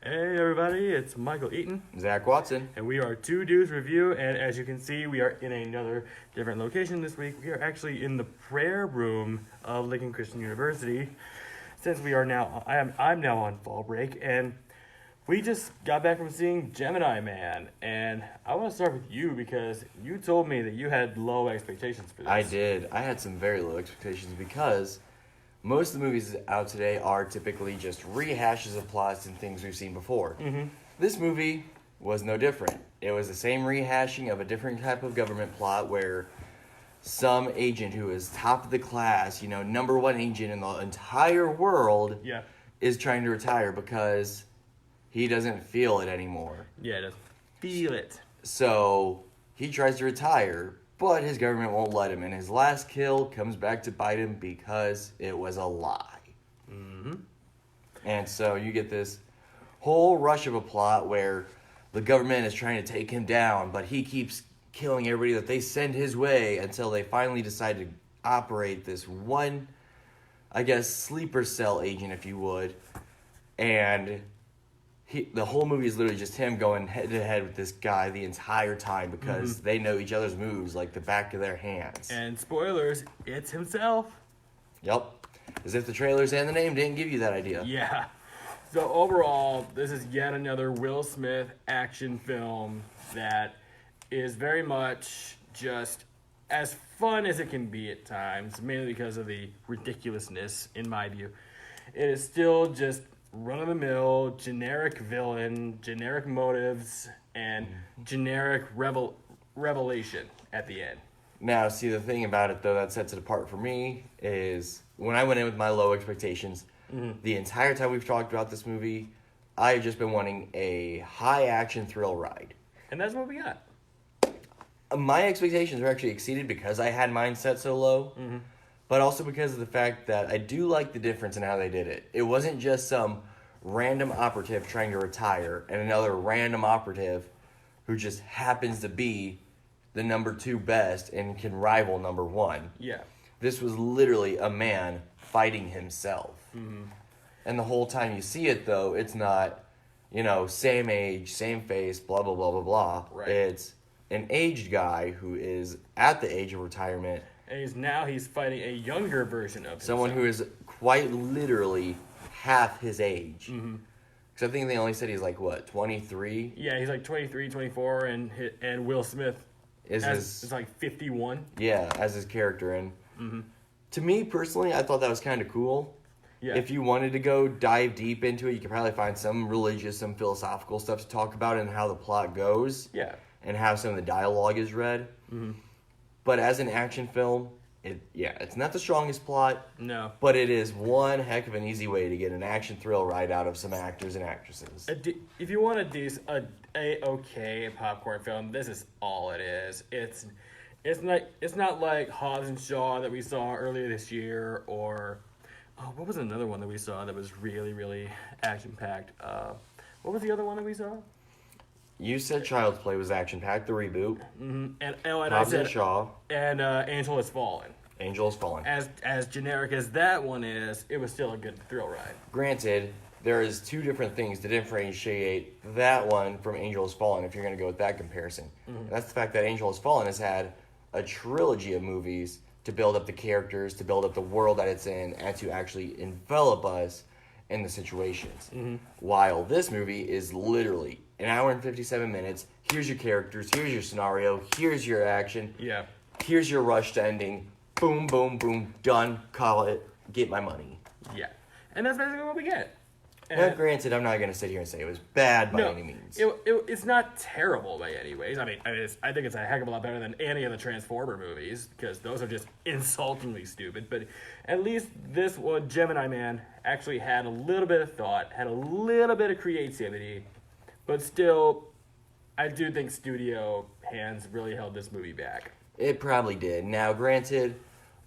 Hey everybody, it's Michael Eaton, Zach Watson. and we are Two Dudes Review, and as you can see, we are in another different location this week. We are actually in the prayer room of Lincoln Christian University, since we are now, I'm now on fall break, and we just got back from seeing Gemini Man, and I want to start with you because you told me that you had low expectations for this. I did. I had some very low expectations because most of the movies out today are typically just rehashes of plots and things we've seen before. Mm-hmm. This movie was no different. It was the same rehashing of a different type of government plot where some agent who is top of the class, number one agent in the entire world, is trying to retire because he doesn't feel it anymore. Yeah, doesn't feel it. So he tries to retire, but his government won't let him, and his last kill comes back to bite him because it was a lie. Mm-hmm. And so you get this whole rush of a plot where the government is trying to take him down, but he keeps killing everybody that they send his way until they finally decide to operate this one, I guess, sleeper cell agent, if you would. And the whole movie is literally just him going head to head with this guy the entire time because they know each other's moves like the back of their hands. And spoilers, it's himself. Yep. As if the trailers and the name didn't give you that idea. Yeah. So overall, this is yet another Will Smith action film that is very much just as fun as it can be at times, mainly because of the ridiculousness, in my view. It is still just run-of-the-mill, generic villain, generic motives, and generic revelation at the end. Now, see, the thing about it, though, that sets it apart for me is when I went in with my low expectations, the entire time we've talked about this movie, I've just been wanting a high-action thrill ride. And that's what we got. My expectations were actually exceeded because I had mine set so low, but also because of the fact that I do like the difference in how they did it. It wasn't just some random operative trying to retire and another random operative who just happens to be the number 2 best and can rival number 1. Yeah. This was literally a man fighting himself. And the whole time you see it, though, it's not, same age, same face, blah, blah, blah, blah, blah. Right. It's an aged guy who is at the age of retirement. And he's fighting a younger version of someone himself. who is quite literally half his age. Because I think they only said he's like, 23? Yeah, he's like 23, 24, and Will Smith is like 51. Yeah, as his character. And to me, personally, I thought that was kind of cool. Yeah. If you wanted to go dive deep into it, you could probably find some religious, some philosophical stuff to talk about and how the plot goes. Yeah. And how some of the dialogue is read. But as an action film, it's not the strongest plot. No. But it is one heck of an easy way to get an action thrill right out of some actors and actresses. If you want a okay popcorn film, this is all it is. It's not like Hobbs and Shaw that we saw earlier this year, or what was another one that we saw that was really, really action packed? What was the other one that we saw? You said Child's Play was action-packed, the reboot. And Hobbs I said and Shaw. And Angel Has Fallen. Angel Has Fallen. As generic as that one is, it was still a good thrill ride. Granted, there is 2 different things to differentiate that one from Angel Has Fallen, if you're going to go with that comparison. And that's the fact that Angel Has Fallen has had a trilogy of movies to build up the characters, to build up the world that it's in, and to actually envelop us in the situations. While this movie is literally an hour and 57 minutes. Here's your characters. Here's your scenario. Here's your action. Yeah. Here's your rushed ending. Boom, boom, boom. Done. Call it. Get my money. Yeah. And that's basically what we get. Now, granted, I'm not going to sit here and say it was bad by any means. It's not terrible by any ways. I think it's a heck of a lot better than any of the Transformer movies, because those are just insultingly stupid. But at least this one, Gemini Man, actually had a little bit of thought, had a little bit of creativity, but still, I do think studio hands really held this movie back. It probably did. Now, granted,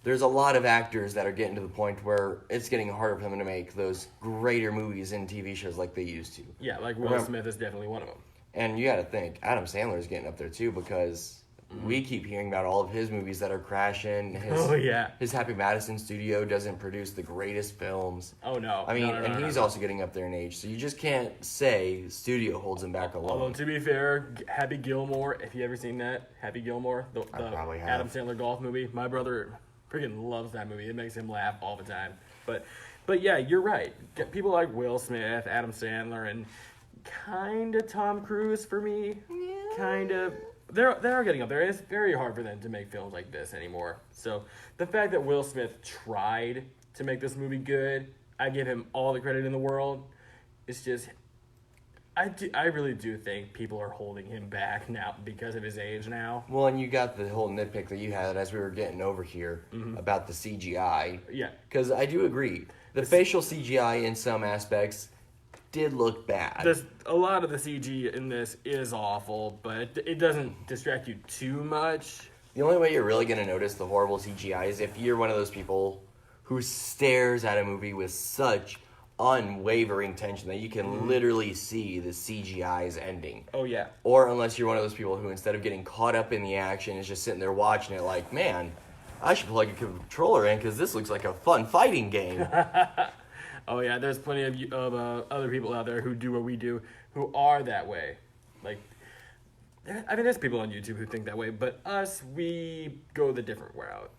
there's a lot of actors that are getting to the point where it's getting harder for them to make those greater movies and TV shows like they used to. Yeah, like Will Smith is definitely one of them. And you got to think, Adam Sandler is getting up there too, because We keep hearing about all of his movies that are crashing. Oh, yeah. His Happy Madison studio doesn't produce the greatest films. Oh, no. I mean, No, he's also getting up there in age, so you just can't say studio holds him back alone. Although, to be fair, Happy Gilmore, if you ever seen that, Happy Gilmore, the probably have. Adam Sandler golf movie, my brother freaking loves that movie. It makes him laugh all the time. But yeah, you're right. Get people like Will Smith, Adam Sandler, and kind of Tom Cruise for me. Kind of. They are getting up there. It's very hard for them to make films like this anymore. So the fact that Will Smith tried to make this movie good, I give him all the credit in the world. It's just, I really do think people are holding him back now because of his age now. Well, and you got the whole nitpick that you had as we were getting over here about the CGI. Yeah. Because I do agree. The facial CGI in some aspects did look bad. A lot of the CG in this is awful, but it doesn't distract you too much. The only way you're really going to notice the horrible CGI is if you're one of those people who stares at a movie with such unwavering tension that you can literally see the CGI's ending. Oh, yeah. Or unless you're one of those people who, instead of getting caught up in the action, is just sitting there watching it like, man, I should plug a controller in because this looks like a fun fighting game. Oh, yeah, there's plenty of other people out there who do what we do, who are that way. Like, I mean, there's people on YouTube who think that way, but us, we go the different route.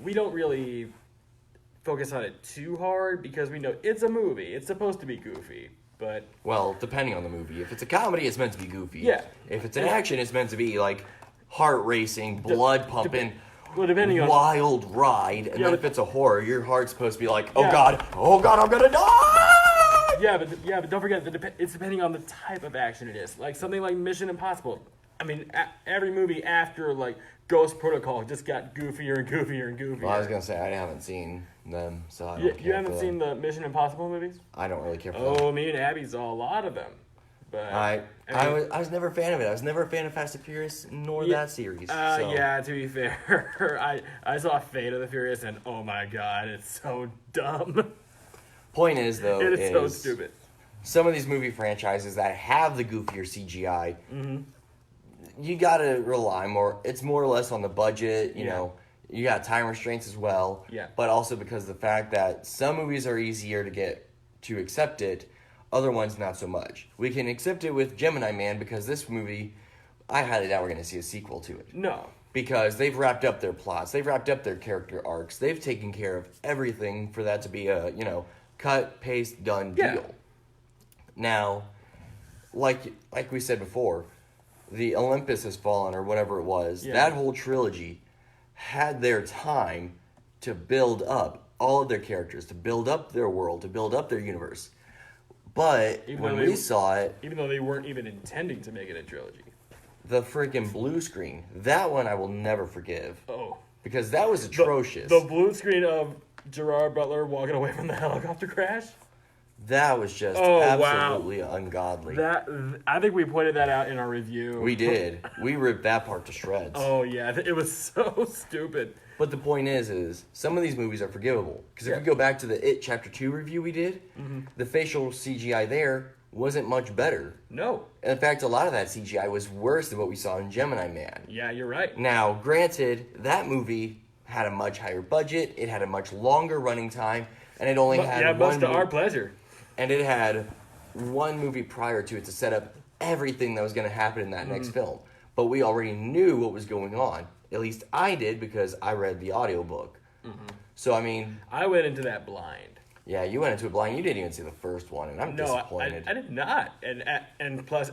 We don't really focus on it too hard because we know it's a movie. It's supposed to be goofy, but... Well, depending on the movie. If it's a comedy, it's meant to be goofy. Yeah. If it's an action, it's meant to be, like, heart-racing, blood-pumping... Well, depending on wild ride, and then if it's a horror, your heart's supposed to be like, oh Yeah. god, I'm gonna die! Yeah, but don't forget that it's depending on the type of action it is. Like something like Mission Impossible. I mean, every movie after like Ghost Protocol just got goofier and goofier and goofier. Well, I was gonna say I haven't seen them, so I don't care. You haven't for seen them. the Mission Impossible movies? I don't really care for them. Oh, me and Abby saw a lot of them. But I was never a fan of it. I was never a fan of Fast and Furious nor that series. So. Yeah, to be fair, I saw Fate of the Furious and oh my god, it's so dumb. Point is, though, It is so stupid. Some of these movie franchises that have the goofier CGI, you gotta rely more. It's more or less on the budget. You know, you got time restraints as well. Yeah. But also because of the fact that some movies are easier to get to accept it. Other ones, not so much. We can accept it with Gemini Man because this movie, I highly doubt we're going to see a sequel to it. No. Because they've wrapped up their plots. They've wrapped up their character arcs. They've taken care of everything for that to be a, cut, paste, done deal. Now, like we said before, the Olympus Has Fallen or whatever it was, that whole trilogy had their time to build up all of their characters, to build up their world, to build up their universe. But when we saw it... Even though they weren't even intending to make it a trilogy. The freaking blue screen. That one I will never forgive. Oh. Because that was atrocious. The blue screen of Gerard Butler walking away from the helicopter crash? That was just absolutely ungodly. I think we pointed that out in our review. We did. We ripped that part to shreds. Oh, yeah. It was so stupid. But the point is some of these movies are forgivable. Because if we go back to the It Chapter 2 review we did, the facial CGI there wasn't much better. No. In fact, a lot of that CGI was worse than what we saw in Gemini Man. Yeah, you're right. Now, granted, that movie had a much higher budget, it had a much longer running time, and it only had much to our pleasure. And it had one movie prior to it to set up everything that was going to happen in that next film. But we already knew what was going on. At least I did because I read the audiobook. So, I mean... I went into that blind. Yeah, you went into it blind. You didn't even see the first one, and I'm disappointed. I did not. And plus,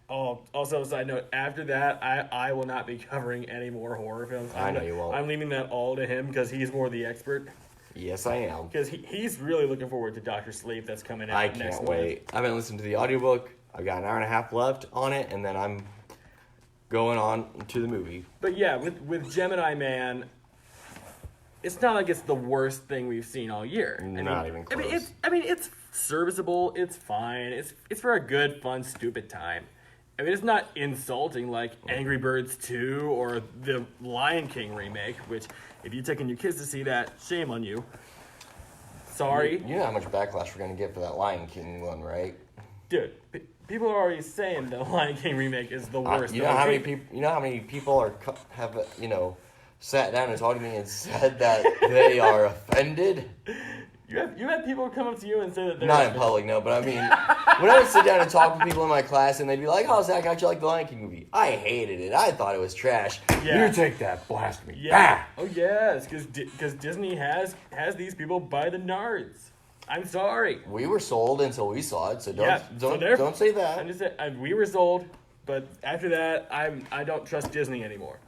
also, side note, after that, I will not be covering any more horror films. I know you won't. I'm leaving that all to him because he's more the expert. Yes, I am. Because he's really looking forward to Dr. Sleep that's coming out next month. I can't wait. I haven't listened to the audiobook. I've got an hour and a half left on it, and then I'm going on to the movie. But yeah, with Gemini Man, it's not like it's the worst thing we've seen all year. Not even close. It's serviceable. It's fine. It's for a good, fun, stupid time. I mean, it's not insulting like Angry Birds 2 or the Lion King remake, which, if you're taking your kids to see that, shame on you. Sorry. You know how much backlash we're going to get for that Lion King one, right? Dude, people are already saying the Lion King remake is the worst. You know how many people? You know how many people have sat down and talked to me and said that they are offended. You had people come up to you and say that they're not in public, no. But I mean, when I would sit down and talk with people in my class, and they'd be like, "Oh, Zach, how'd you like the Lion King movie?" I hated it. I thought it was trash. Yeah. You take that blasphemy. Yeah. Oh yes, because Disney has these people by the nards. I'm sorry. We were sold until we saw it, so don't say that. I'm just saying, we were sold, but after that, I don't trust Disney anymore.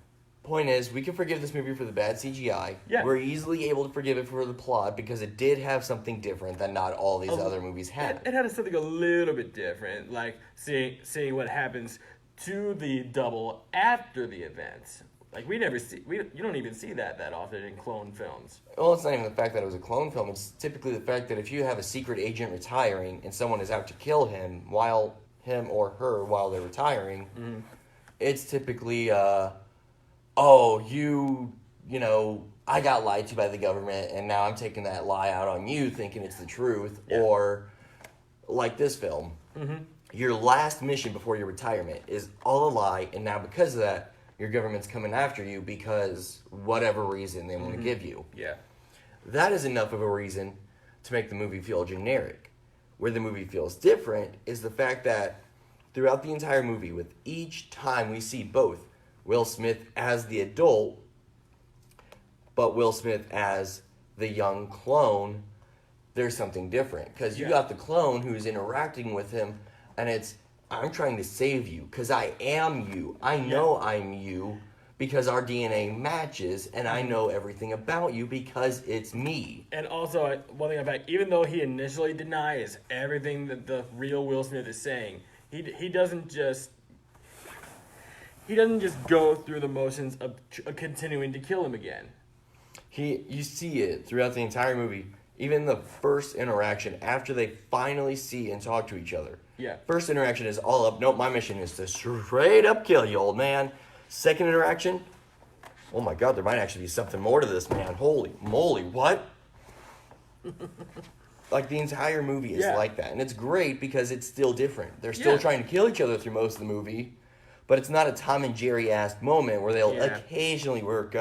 Point is, we can forgive this movie for the bad CGI. Yeah. We're easily able to forgive it for the plot because it did have something different that not all these other movies had. It had something a little bit different, like seeing what happens to the double after the event. Like you don't even see that often in clone films. Well, it's not even the fact that it was a clone film. It's typically the fact that if you have a secret agent retiring and someone is out to kill him or her while they're retiring, it's typically, I got lied to by the government and now I'm taking that lie out on you thinking it's the truth. Yeah. Or like this film, your last mission before your retirement is all a lie, and now because of that, your government's coming after you because whatever reason they want to give you. Yeah. That is enough of a reason to make the movie feel generic. Where the movie feels different is the fact that throughout the entire movie, with each time we see both Will Smith as the adult, but Will Smith as the young clone, there's something different. Because you got the clone who's interacting with him, and it's, I'm trying to save you because I am you. I know I'm you because our DNA matches, and I know everything about you because it's me. And also, one thing about, even though he initially denies everything that the real Will Smith is saying, he doesn't just go through the motions of continuing to kill him again. You see it throughout the entire movie. Even the first interaction, after they finally see and talk to each other. Yeah. First interaction is all up. Nope, my mission is to straight up kill you, old man. Second interaction, oh my God, there might actually be something more to this, man. Holy moly, what? Like, the entire movie is like that. And it's great because it's still different. They're still trying to kill each other through most of the movie. But it's not a Tom and Jerry-esque moment where they'll occasionally work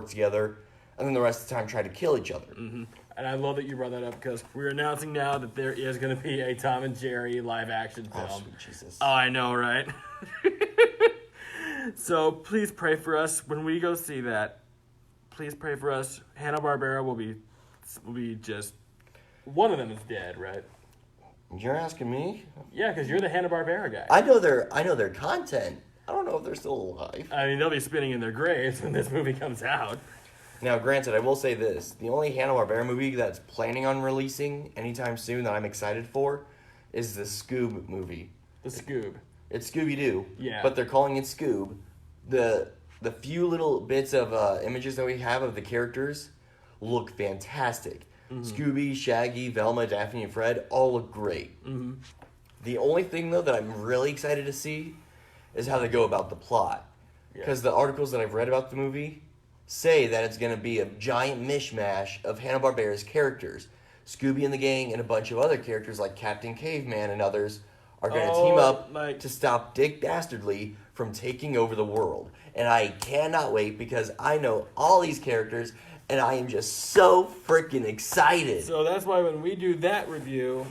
together and then the rest of the time try to kill each other. Mm-hmm. And I love that you brought that up because we're announcing now that there is going to be a Tom and Jerry live-action film. Oh, sweet Jesus. Oh, I know, right? So please pray for us when we go see that. Please pray for us. Hanna-Barbera will be just... One of them is dead, right? You're asking me? Yeah, because you're the Hanna-Barbera guy. I know their content. I don't know if they're still alive. I mean, they'll be spinning in their graves when this movie comes out. Now, granted, I will say this. The only Hanna-Barbera movie that's planning on releasing anytime soon that I'm excited for is the Scoob movie. The Scoob. It's Scooby-Doo. Yeah. But they're calling it Scoob. The few little bits of images that we have of the characters look fantastic. Mm-hmm. Scooby, Shaggy, Velma, Daphne, and Fred all look great. Mm-hmm. The only thing, though, that I'm really excited to see is how they go about the plot. Because the articles that I've read about the movie say that it's going to be a giant mishmash of Hanna-Barbera's characters. Scooby and the gang and a bunch of other characters like Captain Caveman and others are going to team up to stop Dick Dastardly from taking over the world. And I cannot wait because I know all these characters and I am just so freaking excited. So that's why when we do that review...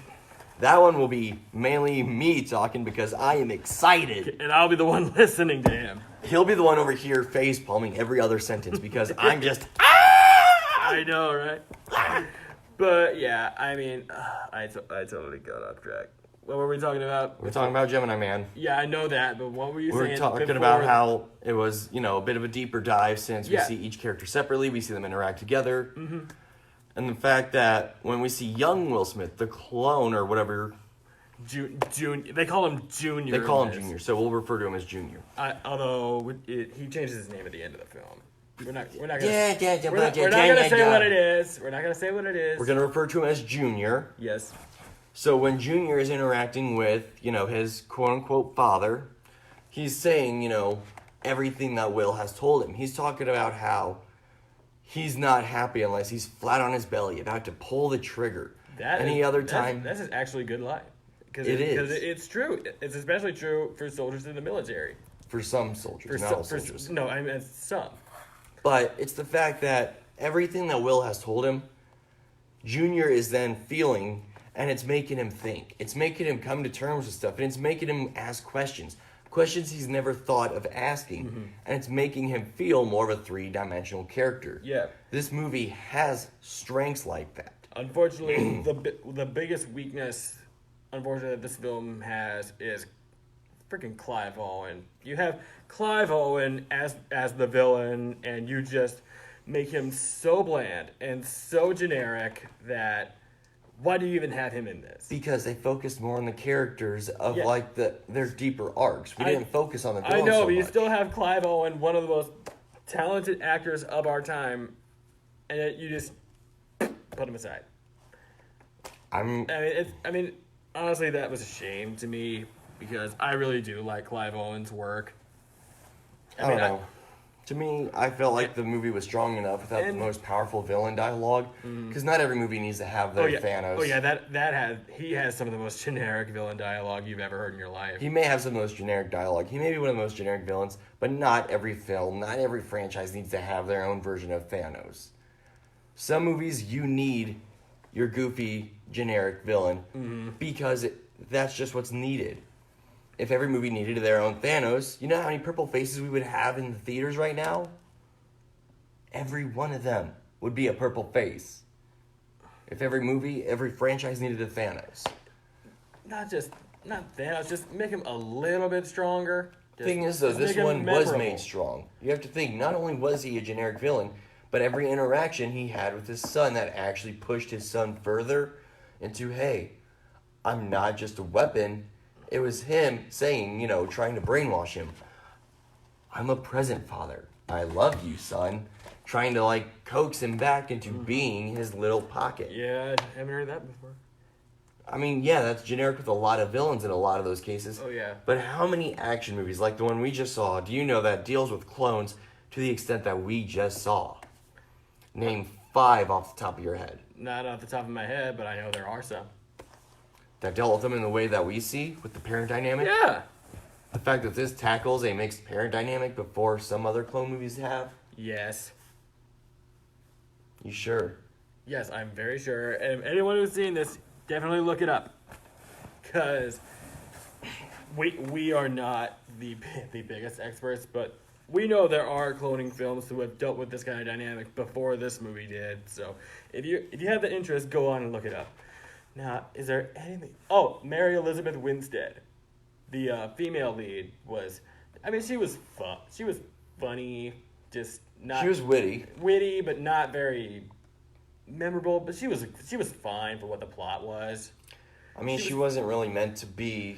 That one will be mainly me talking because I am excited. And I'll be the one listening to him. He'll be the one over here face palming every other sentence because I'm just... I know, right? But yeah, I mean, I totally got off track. What were we talking about? We're talking about Gemini Man. Yeah, I know that, but what were you saying? We're talking about how it was, a bit of a deeper dive since we see each character separately, we see them interact together. Mm-hmm. And the fact that when we see young Will Smith, the clone or whatever... Junior. They call him Junior. They call him Junior, so we'll refer to him as Junior. Although he changes his name at the end of the film. We're not gonna say what it is. We're not gonna say what it is. We're gonna refer to him as Junior. Yes. So when Junior is interacting with, his quote-unquote father, he's saying, everything that Will has told him. He's talking about how he's not happy unless he's flat on his belly, about to pull the trigger. Any other time... That's actually a good line. Because It is. Because it's true. It's especially true for soldiers in the military. For some soldiers, not all soldiers. No, I mean some. But it's the fact that everything that Will has told him, Junior is then feeling, and it's making him think. It's making him come to terms with stuff, and it's making him ask questions. Questions he's never thought of asking. And it's making him feel more of a three-dimensional character. Yeah. This movie has strengths like that. Unfortunately, the biggest weakness, unfortunately, that this film has is freaking Clive Owen. You have Clive Owen as the villain, and you just make him so bland and so generic that why do you even have him in this? Because they focused more on the characters of Yeah. like their deeper arcs. We didn't focus on the villain I know, so but you much. still have Clive Owen, one of the most talented actors of our time, and yet you just put him aside. I mean, honestly, that was a shame to me because I really do like Clive Owen's work. I don't know. To me, I felt like the movie was strong enough without the most powerful villain dialogue. Because not every movie needs to have their Thanos. Oh yeah, he has some of the most generic villain dialogue you've ever heard in your life. He may have some of the most generic dialogue. He may be one of the most generic villains, but not every film, not every franchise needs to have their own version of Thanos. Some movies you need your goofy, generic villain because that's just what's needed. If every movie needed their own Thanos, you know how many purple faces we would have in the theaters right now? Every one of them would be a purple face. If every movie, every franchise needed a Thanos. Not Thanos, just make him a little bit stronger. Thing is, though, this one was made strong. You have to think, not only was he a generic villain, but every interaction he had with his son that actually pushed his son further into, hey, I'm not just a weapon. It was him saying, trying to brainwash him. I'm a present father. I love you, son. Trying to, coax him back into being his little pocket. Yeah, I haven't heard that before. I mean, yeah, that's generic with a lot of villains in a lot of those cases. Oh, yeah. But how many action movies, like the one we just saw, do you know that deals with clones to the extent that we just saw? Name 5 off the top of your head. Not off the top of my head, but I know there are some. That dealt with them in the way that we see, with the parent dynamic? Yeah. The fact that this tackles a mixed parent dynamic before some other clone movies have? Yes. You sure? Yes, I'm very sure. And anyone who's seen this, definitely look it up. Because we are not the biggest experts, but we know there are cloning films who have dealt with this kind of dynamic before this movie did. So if you have the interest, go on and look it up. Now, is there anything... Oh, Mary Elizabeth Winstead, the female lead, was... I mean, she was fun. She was funny, just not... She was witty. Witty, but not very memorable. But she was fine for what the plot was. I mean, she wasn't really meant to be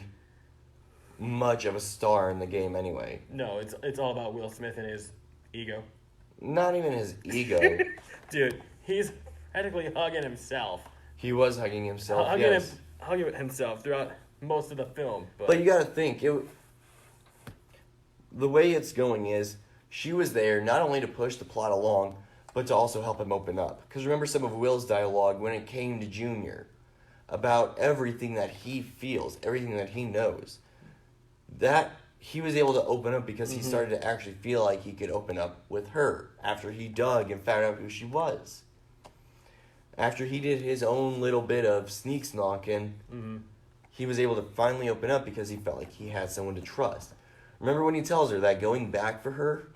much of a star in the game anyway. No, it's all about Will Smith and his ego. Not even his ego. Dude, he's practically hugging himself. He was hugging himself, yes. Hugging himself throughout most of the film. But you gotta think, the way it's going is, she was there not only to push the plot along, but to also help him open up. Because remember some of Will's dialogue when it came to Junior, about everything that he feels, everything that he knows. That he was able to open up because he started to actually feel like he could open up with her after he dug and found out who she was. After he did his own little bit of sneak snocking, he was able to finally open up because he felt like he had someone to trust. Remember when he tells her that going back for her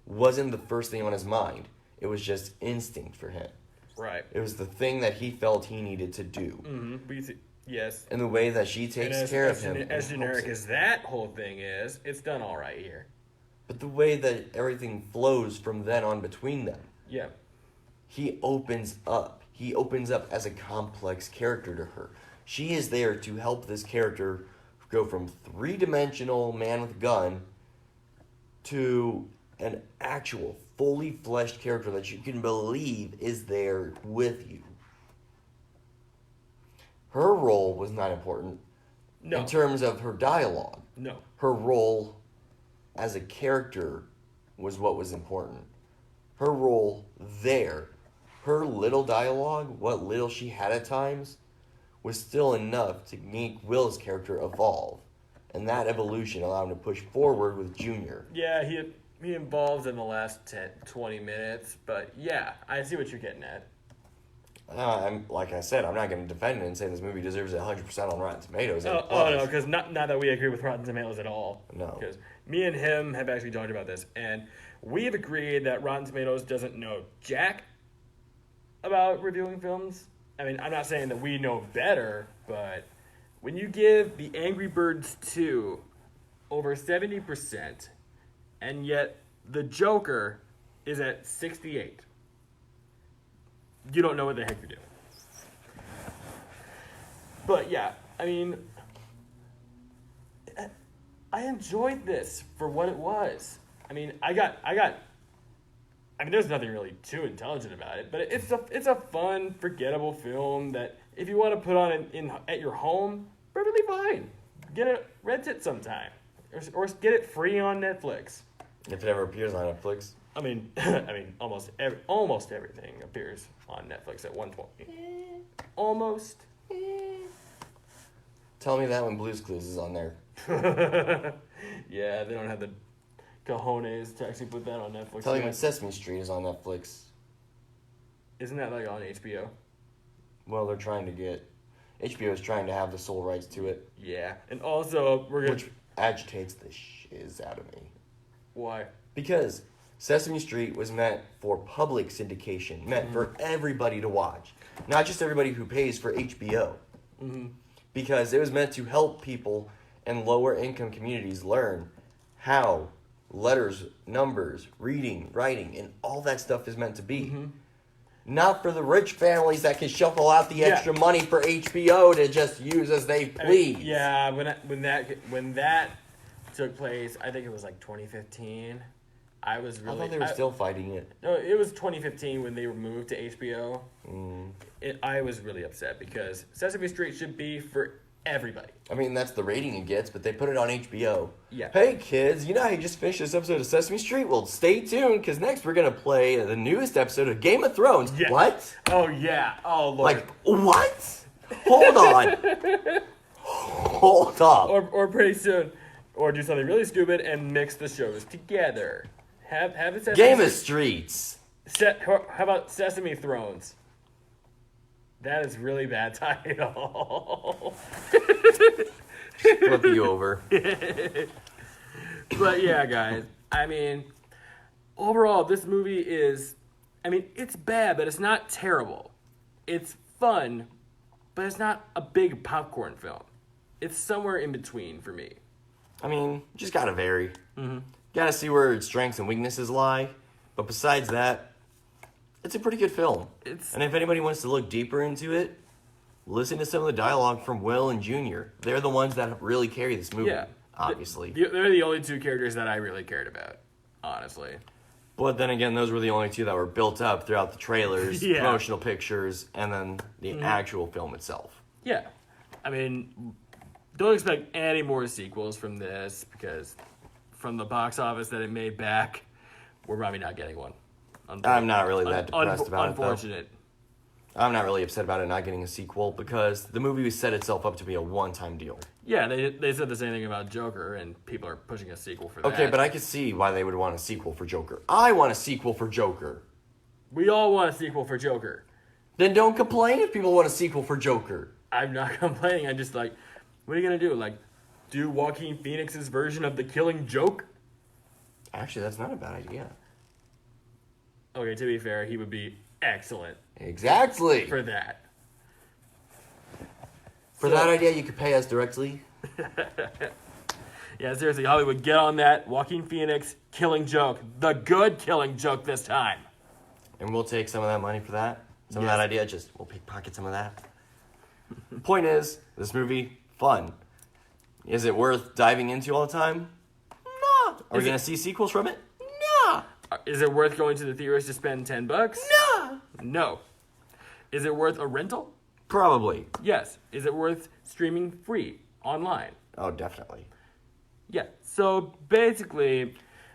wasn't the first thing on his mind. It was just instinct for him. Right. It was the thing that he felt he needed to do. Yes. And the way that she takes care of him. As generic as that whole thing is, it's done all right here. But the way that everything flows from then on between them. Yeah. He opens up. He opens up as a complex character to her. She is there to help this character go from three-dimensional man with a gun to an actual fully fleshed character that you can believe is there with you. Her role was not important in terms of her dialogue. No. Her role as a character was what was important. Her role there, her little dialogue, what little she had at times, was still enough to make Will's character evolve. And that evolution allowed him to push forward with Junior. Yeah, he involves in the last 20 minutes, but yeah, I see what you're getting at. Like I said, I'm not going to defend it and say this movie deserves 100% on Rotten Tomatoes. Oh no, because not that we agree with Rotten Tomatoes at all. No. Because me and him have actually talked about this, and we have agreed that Rotten Tomatoes doesn't know jack about reviewing films. I mean, I'm not saying that we know better, but when you give The Angry Birds 2 over 70%, and yet The Joker is at 68%, you don't know what the heck you're doing. But yeah, I mean, I enjoyed this for what it was. I mean, there's nothing really too intelligent about it, but it's a fun, forgettable film that if you want to put on at your home, perfectly fine. Rent it sometime, or get it free on Netflix. If it ever appears on Netflix. I mean, almost everything appears on Netflix at one point. Almost. Tell me that when Blue's Clues is on there. Yeah, they don't have the cojones to actually put that on Netflix. Tell me when Sesame Street is on Netflix. Isn't that like on HBO? Well, they're trying to get... HBO is trying to have the sole rights to it. Yeah, and also we're gonna... Which agitates the shiz out of me. Why? Because Sesame Street was meant for public syndication, meant for everybody to watch. Not just everybody who pays for HBO. Mm-hmm. Because it was meant to help people in lower income communities learn how letters, numbers, reading, writing, and all that stuff is meant to be. Mm-hmm. Not for the rich families that can shuffle out the extra money for HBO to just use as they please. When that took place, I think it was like 2015. I thought they were still fighting it. No, it was 2015 when they were moved to HBO. Mm. I was really upset because Sesame Street should be for everybody. I mean, that's the rating it gets, but they put it on HBO. Yeah. Hey, kids, you know how you just finished this episode of Sesame Street? Well, stay tuned, because next we're going to play the newest episode of Game of Thrones. Yeah. What? Oh, yeah. Oh, Lord. Like, what? Hold on. Hold up. Or pretty soon. Or do something really stupid and mix the shows together. Have a Sesame Game of Streets. How about Sesame Thrones? That is really bad title. Flip you over. But yeah, guys. I mean, overall, this movie is... I mean, it's bad, but it's not terrible. It's fun, but it's not a big popcorn film. It's somewhere in between for me. I mean, just gotta vary. Mm-hmm. Gotta see where its strengths and weaknesses lie. But besides that, it's a pretty good film. And if anybody wants to look deeper into it, listen to some of the dialogue from Will and Junior. They're the ones that really carry this movie, obviously. They're the only two characters that I really cared about, honestly. But then again, those were the only two that were built up throughout the trailers, promotional pictures, and then the actual film itself. Yeah. I mean, don't expect any more sequels from this, because from the box office that it made back, we're probably not getting one. I'm not really that depressed about it, though. Unfortunate. I'm not really upset about it not getting a sequel, because the movie set itself up to be a one-time deal. Yeah, they said the same thing about Joker, and people are pushing a sequel for that. Okay, but I could see why they would want a sequel for Joker. I want a sequel for Joker. We all want a sequel for Joker. Then don't complain if people want a sequel for Joker. I'm not complaining. I'm just like, what are you going to do? Like, do Joaquin Phoenix's version of The Killing Joke? Actually, that's not a bad idea. Okay, to be fair, he would be excellent. Exactly. For that. For that idea, you could pay us directly. Yeah, seriously, Hollywood, get on that. Joaquin Phoenix, Killing Joke. The good Killing Joke this time. And we'll take some of that money for that. Some of that idea, we'll pickpocket some of that. Point is, this movie, fun. Is it worth diving into all the time? No. Are we going to see sequels from it? No. Is it worth going to the theaters to spend $10? No. No. Is it worth a rental? Probably. Yes. Is it worth streaming free online? Oh, definitely. Yeah. So basically,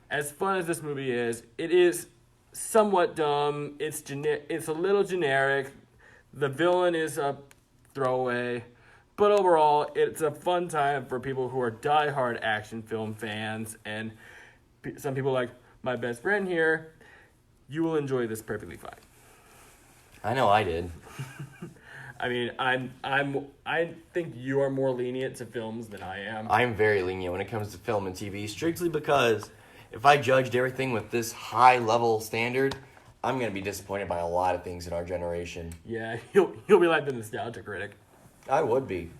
as fun as this movie is, it is somewhat dumb. It's a little generic. The villain is a throwaway. But overall, it's a fun time for people who are diehard action film fans, and some people like my best friend here. You will enjoy this perfectly fine. I know I did. I mean, I think you are more lenient to films than I am. I'm very lenient when it comes to film and TV, strictly because if I judged everything with this high level standard, I'm going to be disappointed by a lot of things in our generation. Yeah, you'll be like the nostalgia critic. I would be.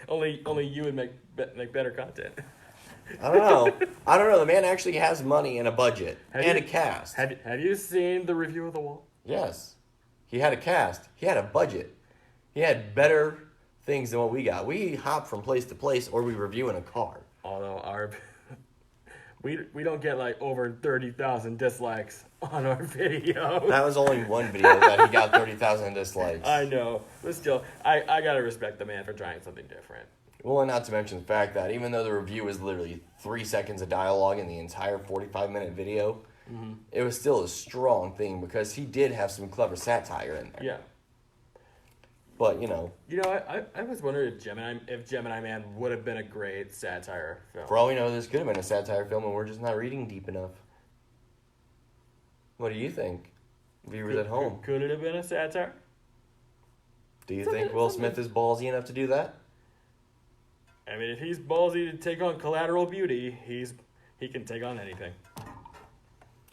only you would make better content. I don't know. The man actually has money and a budget and a cast. Have you seen the review of The Wall? Yes. He had a cast. He had a budget. He had better things than what we got. We hop from place to place, or we review in a car. Although we don't get like over 30,000 dislikes on our video. That was only one video that he got 30,000 dislikes. I know, but still, I gotta respect the man for trying something different. Well, and not to mention the fact that even though the review was literally 3 seconds of dialogue in the entire 45-minute video, it was still a strong thing because he did have some clever satire in there. Yeah. But, you know. I was wondering if Gemini Man would have been a great satire film. For all we know, this could have been a satire film and we're just not reading deep enough. What do you think? Viewers at home. Could it have been a satire? Do you think Will Smith is ballsy enough to do that? I mean, if he's ballsy to take on Collateral Beauty, he can take on anything.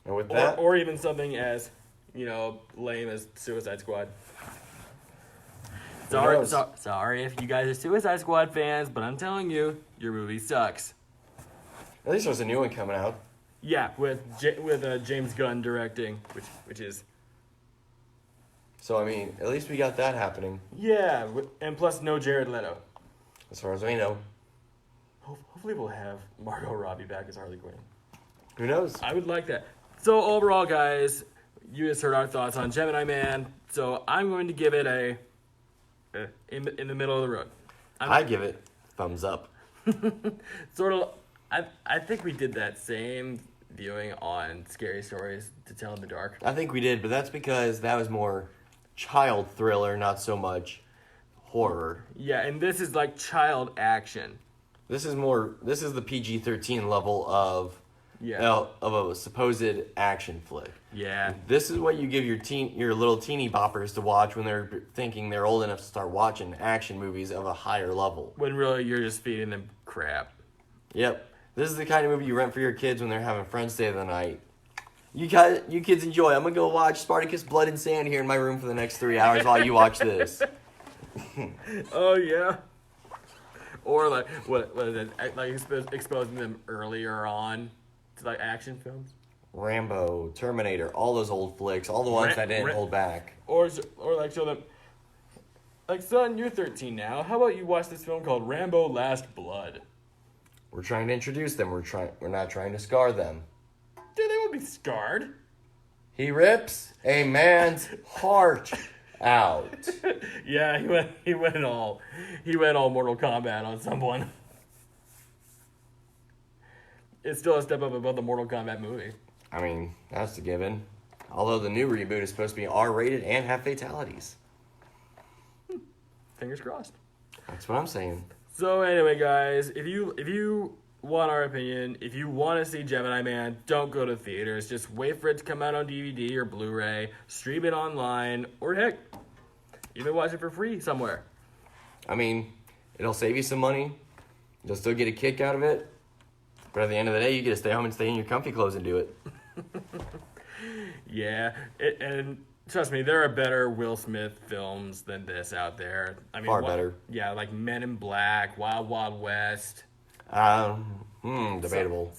And with that... Or even something as, lame as Suicide Squad. Sorry if you guys are Suicide Squad fans, but I'm telling you, your movie sucks. At least there's a new one coming out. Yeah, with James Gunn directing, which is... So, I mean, at least we got that happening. Yeah, and plus no Jared Leto. As far as we know. Hopefully we'll have Margot Robbie back as Harley Quinn. Who knows? I would like that. So overall, guys, you just heard our thoughts on Gemini Man. So I'm going to give it a in the middle of the road. I give it thumbs up. Sort of. I think we did that same viewing on Scary Stories to Tell in the Dark. I think we did, but that's because that was more child thriller, not so much horror. Yeah, and this is like child action. This is the PG-13 level of a supposed action flick. Yeah. This is what you give your little teeny boppers to watch when they're thinking they're old enough to start watching action movies of a higher level. When really you're just feeding them crap. Yep. This is the kind of movie you rent for your kids when they're having Friends Day of the night. You kids enjoy. I'm going to go watch Spartacus Blood and Sand here in my room for the next 3 hours while you watch this. Oh, yeah. Or like, what is it? Like exposing them earlier on to like action films? Rambo, Terminator, all those old flicks, all the ones that didn't hold back. Or like show them, like, son, you're 13 now. How about you watch this film called Rambo Last Blood? We're trying to introduce them. We're not trying to scar them. Dude, they won't be scarred. He rips a man's heart out. Yeah, he went all Mortal Kombat on someone. It's still a step up above the Mortal Kombat movie. I mean, that's a given. Although the new reboot is supposed to be R-rated and have fatalities. Fingers crossed. That's what I'm saying. So anyway, guys, if you want our opinion, if you want to see Gemini Man, don't go to theaters. Just wait for it to come out on DVD or Blu-ray, stream it online, or heck, even watch it for free somewhere. I mean, it'll save you some money. You'll still get a kick out of it. But at the end of the day, you get to stay home and stay in your comfy clothes and do it. Yeah, and trust me, there are better Will Smith films than this out there. I mean, far better. Yeah, like Men in Black, Wild Wild West. Debatable.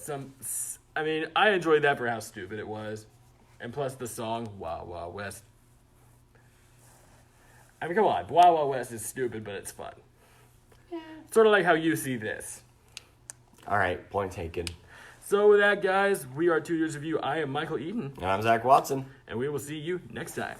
I mean, I enjoyed that for how stupid it was, and plus the song Wild Wild West. I mean, come on, Wild Wild West is stupid, but it's fun. Yeah. Sort of like how you see this. All right, point taken. So with that, guys, we are 2 Years Review. I am Michael Eaton. And I'm Zach Watson. And we will see you next time.